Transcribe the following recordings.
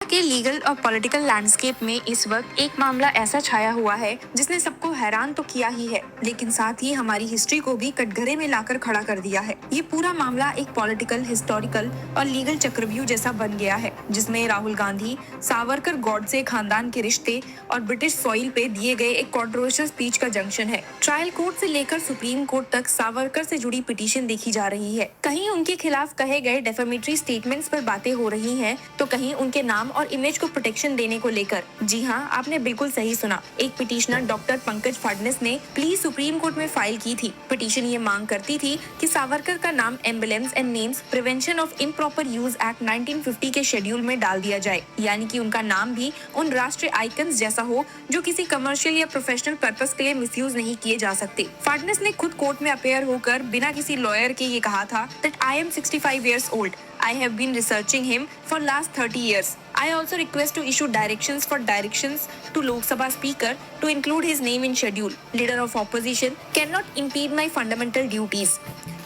के लीगल और political landscape में इस वक्त एक मामला ऐसा छाया हुआ है जिसने सबको हैरान तो किया ही है, लेकिन साथ ही हमारी हिस्ट्री को भी कटघरे में लाकर खड़ा कर दिया है। ये पूरा मामला एक पॉलिटिकल, हिस्टोरिकल और लीगल चक्रव्यूह जैसा बन गया है, जिसमें राहुल गांधी, सावरकर गॉडसे खानदान के रिश्ते और ब्रिटिश सॉइल पे दिए गए एक कंट्रोवर्शियल स्पीच का जंक्शन है। ट्रायल कोर्ट से लेकर सुप्रीम कोर्ट तक सावरकर से जुड़ी पिटीशन देखी जा रही है। कहीं उनके खिलाफ कहे गए डेफेमेटरी स्टेटमेंट्स पर बातें हो रही हैं, तो कहीं उनके नाम और इमेज को प्रोटेक्शन देने को लेकर। जी हाँ, आपने बिल्कुल सही सुना। एक पिटिशनर डॉक्टर पंकज फडणवीस ने प्लीज सुप्रीम कोर्ट में फाइल की थी। पिटीशन ये मांग करती थी कि सावरकर का नाम emblems and names prevention of improper use act 1950 के शेड्यूल में डाल दिया जाए, यानी कि उनका नाम भी उन राष्ट्रीय आइकन्स जैसा हो जो किसी कमर्शियल या प्रोफेशनल पर्पस के लिए मिसयूज नहीं किए जा सकते। फडणवीस ने खुद कोर्ट में अपेयर होकर बिना किसी लॉयर के ये कहा था that I am 65 years old. I have been researching him for last 30 years. I also request to issue directions to Lok Sabha Speaker to include his name in schedule. Leader of opposition cannot impede my fundamental duties.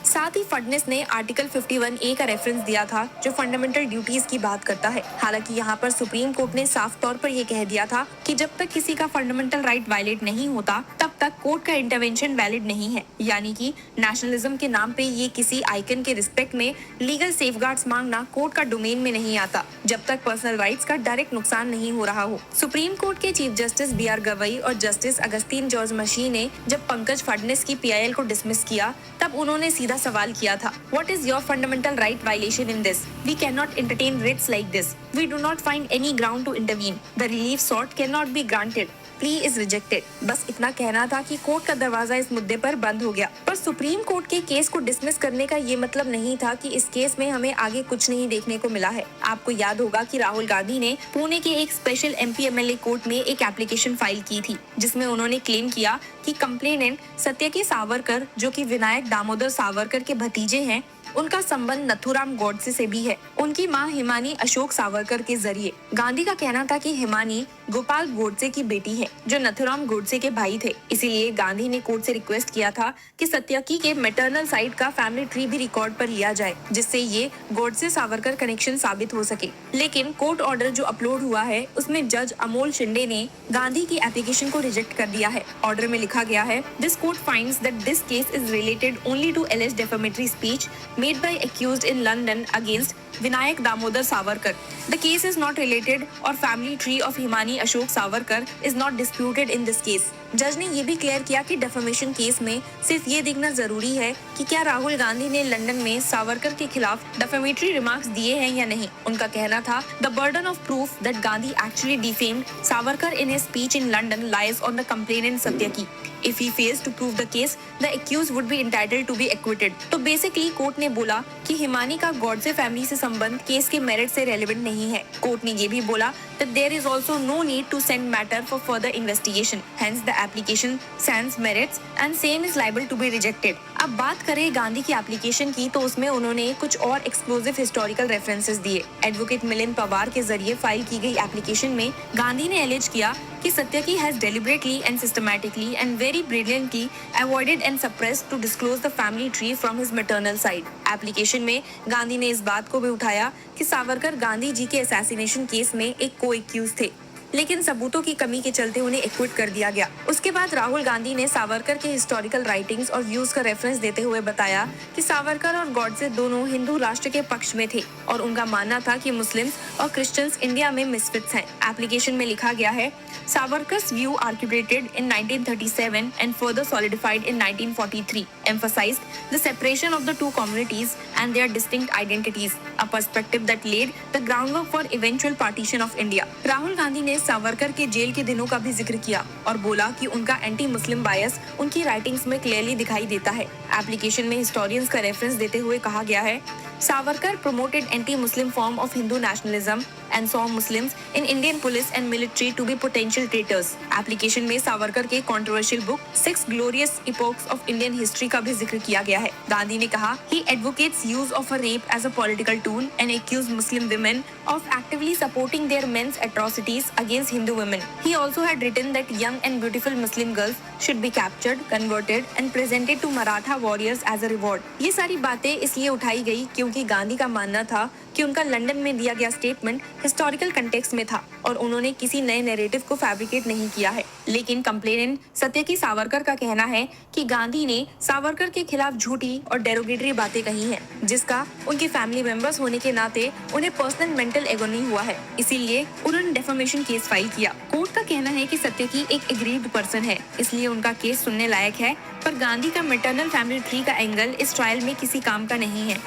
साथ ही फडणवीस ने article 51A का reference दिया था, जो fundamental duties की बात करता है। हालांकि यहाँ पर सुप्रीम कोर्ट ने साफ तौर पर यह कह दिया था कि जब तक किसी का फंडामेंटल राइट वायलेट नहीं होता, तब तक कोर्ट का इंटरवेंशन वैलिड नहीं है। यानी कि नेशनलिज्म के नाम पे ये किसी आइकन के रिस्पेक्ट में लीगल सेफगार्ड्स मांगना कोर्ट का डोमेन में नहीं आता, जब तक पर्सनल राइट्स का डायरेक्ट नुकसान नहीं हो रहा हो। सुप्रीम कोर्ट के चीफ जस्टिस BR गवई और जस्टिस अगस्तीन जॉर्ज मशी ने जब पंकज फडणवीस की PIL को डिसमिस किया, तब उन्होंने सीधा सवाल किया था, What is your fundamental right violation in this? We cannot entertain writs like this. We do not find any ground to intervene. The relief sought cannot be granted. Plea is rejected. बस इतना कहना था कि court का दरवाजा इस मुद्दे पर बंद हो गया। पर सुप्रीम कोर्ट के केस को डिसमिस करने का ये मतलब नहीं था कि इस केस में हमें आगे कुछ नहीं देखने को मिला है। आपको याद होगा कि राहुल गांधी ने पुणे के एक स्पेशल MP MLA कोर्ट में एक एप्लीकेशन फाइल की थी, जिसमें उन्होंने क्लेम किया कि कंप्लेनेंट सत्यकी सावरकर, जो कि विनायक दामोदर सावरकर के भतीजे हैं, उनका संबंध नथुराम गोडसे से भी है, उनकी मां हिमानी अशोक सावरकर के जरिए। गांधी का कहना था कि हिमानी गोपाल गोडसे की बेटी है, जो नथुराम गोडसे के भाई थे। इसीलिए गांधी ने कोर्ट से रिक्वेस्ट किया था कि सत्यकी के मैटरनल साइड का फैमिली ट्री भी रिकॉर्ड पर लिया जाए, जिससे ये गोडसे सावरकर कनेक्शन साबित हो सके। लेकिन कोर्ट ऑर्डर जो अपलोड हुआ है, उसमें जज अमोल शिंदे ने गांधी की एप्लीकेशन को रिजेक्ट कर दिया है। ऑर्डर में लिखा गया है, this court finds that this case is related only to alleged defamatory speech made by accused in London against Vinayak Damodar Savarkar. The case is not related or family tree of Himani Ashok Savarkar is not disputed in this case. जज ने ये भी clear किया कि defamation case में सिर्फ ये देखना जरूरी है कि क्या राहुल गांधी ने लंदन में सावरकर के खिलाफ डेफेमेटरी रिमार्क्स दिए हैं या नहीं। उनका कहना था, the burden of proof that Gandhi actually defamed Savarkar in his speech in London lies on the complainant Satyaki. If he fails to prove the case, the accused would be entitled to be acquitted. तो basically court ने बोला कि हिमानी का Godse family से संबंध case के merit से relevant नहीं है। कोर्ट ने ये भी बोला that there is also no need to send matter for further investigation. Hence the application sans merits and same is liable to be rejected. अब बात करें गांधी की एप्लीकेशन की, तो उसमें उन्होंने कुछ और एक्सक्लूसिव हिस्टोरिकल रेफरेंसेस दिए। एडवोकेट मिलिंद पवार के जरिए फाइल की गई एप्लीकेशन में गांधी ने एलिज किया कि Satyaki has deliberately and systematically and very brilliantly avoided and suppressed to disclose the family tree from his maternal side. Application में गांधी ने इस बात को भी उठाया कि सावरकर गांधी जी के असैसिनेशन केस में एक को-एक्यूज थे, लेकिन सबूतों की कमी के चलते उन्हें एक्विट कर दिया गया। उसके बाद राहुल गांधी ने सावरकर के हिस्टोरिकल राइटिंग्स और व्यूज का रेफरेंस देते हुए बताया कि सावरकर और गॉडसे दोनों हिंदू राष्ट्र के पक्ष में थे और उनका मानना था कि मुस्लिम्स और क्रिश्चियंस इंडिया में मिसफिट्स हैं। एप्लीकेशन में लिखा गया है, Savarkar's view articulated in 1937 and further solidified in 1943 emphasized the separation of the two communities and their distinct identities, a perspective that laid the groundwork for eventual partition of India. Rahul Gandhi ने सावरकर के jail के दिनों का भी जिक्र किया और बोला कि उनका एंटी मुस्लिम बायस उनकी राइटिंग्स में क्लियरली दिखाई देता है। एप्लीकेशन में हिस्टोरियंस का रेफरेंस देते हुए कहा गया है, Savarkar promoted anti-Muslim form of Hindu nationalism and saw Muslims in Indian police and military to be potential traitors. Application में सावरकर के controversial book Six Glorious Epochs of Indian History का भी जिक्र किया गया है। गांधी ने कहा, he advocates use of a rape as a political tool and accused Muslim women of actively supporting their men's atrocities against Hindu women. He also had written that young and beautiful Muslim girls should be captured, converted and presented to Maratha warriors as a reward. ये सारी बातें इसलिए उठाई गई क्योंकि गांधी का मानना था कि उनका लंदन में दिया गया स्टेटमेंट हिस्टोरिकल कंटेक्स्ट में था और उन्होंने किसी नए नैरेटिव को फैब्रिकेट नहीं किया है। लेकिन कंप्लेनेंट सत्यकी सावरकर का कहना है कि गांधी ने सावरकर के खिलाफ झूठी और डेरोगेटरी बातें कही हैं, जिसका उनके फैमिली मेंबर्स होने के नाते उन्हें पर्सनल मेंटल एगोनी हुआ है, इसीलिए उन्होंने डेफेमेशन केस फाइल किया। कोर्ट का कहना है कि सत्यकी एक एग्रीव्ड पर्सन है, इसलिए उनका केस सुनने लायक है, पर गांधी का मैटरनल फैमिली ट्री का एंगल इस ट्रायल में किसी काम का नहीं है।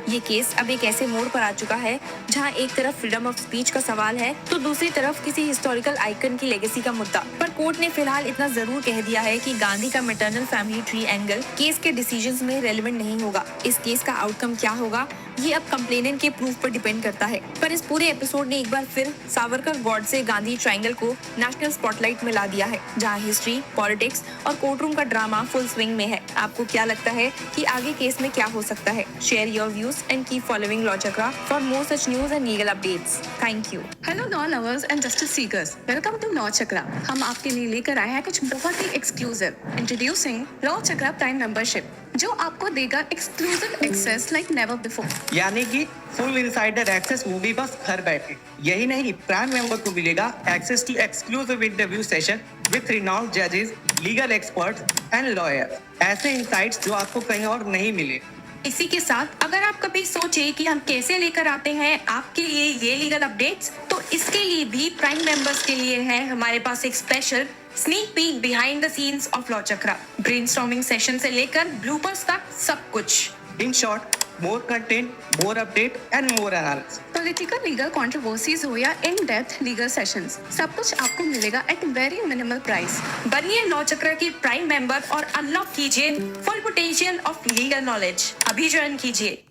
ये केस अब एक ऐसे मोड़ पर आ चुका है जहां एक तरफ फ्रीडम ऑफ स्पीच का सवाल है तो दूसरी तरफ किसी हिस्टोरिकल आइकन की लेगेसी का मुद्दा। पर कोर्ट ने फिलहाल इतना जरूर कह दिया है कि गांधी का maternal family tree angle case के डिसीजंस में रेलेवेंट नहीं होगा। इस केस का आउटकम क्या होगा ये अब कंप्लेनेंट के प्रूफ पर डिपेंड करता है। पर इस पूरे एपिसोड ने एक बार फिर सावरकर गॉडसे गांधी ट्रायंगल को नेशनल स्पॉटलाइट में ला दिया है, जहां हिस्ट्री, पॉलिटिक्स और कोर्टरूम का ड्रामा फुल स्विंग में है। आपको क्या लगता है कि आगे केस में क्या हो सकता है? Share your views and keep following Law Chakra for more such news and legal updates. Thank you. Hello law lovers and justice seekers, welcome to law Chakra. हम आपके लिए लेकर आए हैं कुछ बहुत ही exclusive. Introducing law Chakra prime membership, जो आपको देगा exclusive access like never before. यानी कि फुल इनसाइडर एक्सेस मूवी बस घर बैठे। यही नहीं, प्राइम मेंबर को मिलेगा access to exclusive interview session with renowned जजेस, लीगल एक्सपर्ट्स एंड लॉयर। ऐसे इनसाइट्स जो आपको कहीं और नहीं मिले। इसी के साथ अगर आप कभी सोचे कि हम कैसे लेकर आते हैं आपके लिए ये लीगल अपडेट्स, तो इसके लिए भी प्राइम मेंबर्स के लिए है हमारे पास एक special sneak peek behind the scenes of law chakra. Brainstorming session से लेकर ब्लूपर्स तक सब कुछ। In short, more content, more update and more analysis. Political legal controversies हो या इन डेप्थ लीगल सेशंस, सब कुछ आपको मिलेगा एट वेरी मिनिमल प्राइस। बनिए लॉ चक्र के प्राइम मेंबर और अनलॉक कीजिए full potential of legal knowledge. अभी ज्वाइन कीजिए।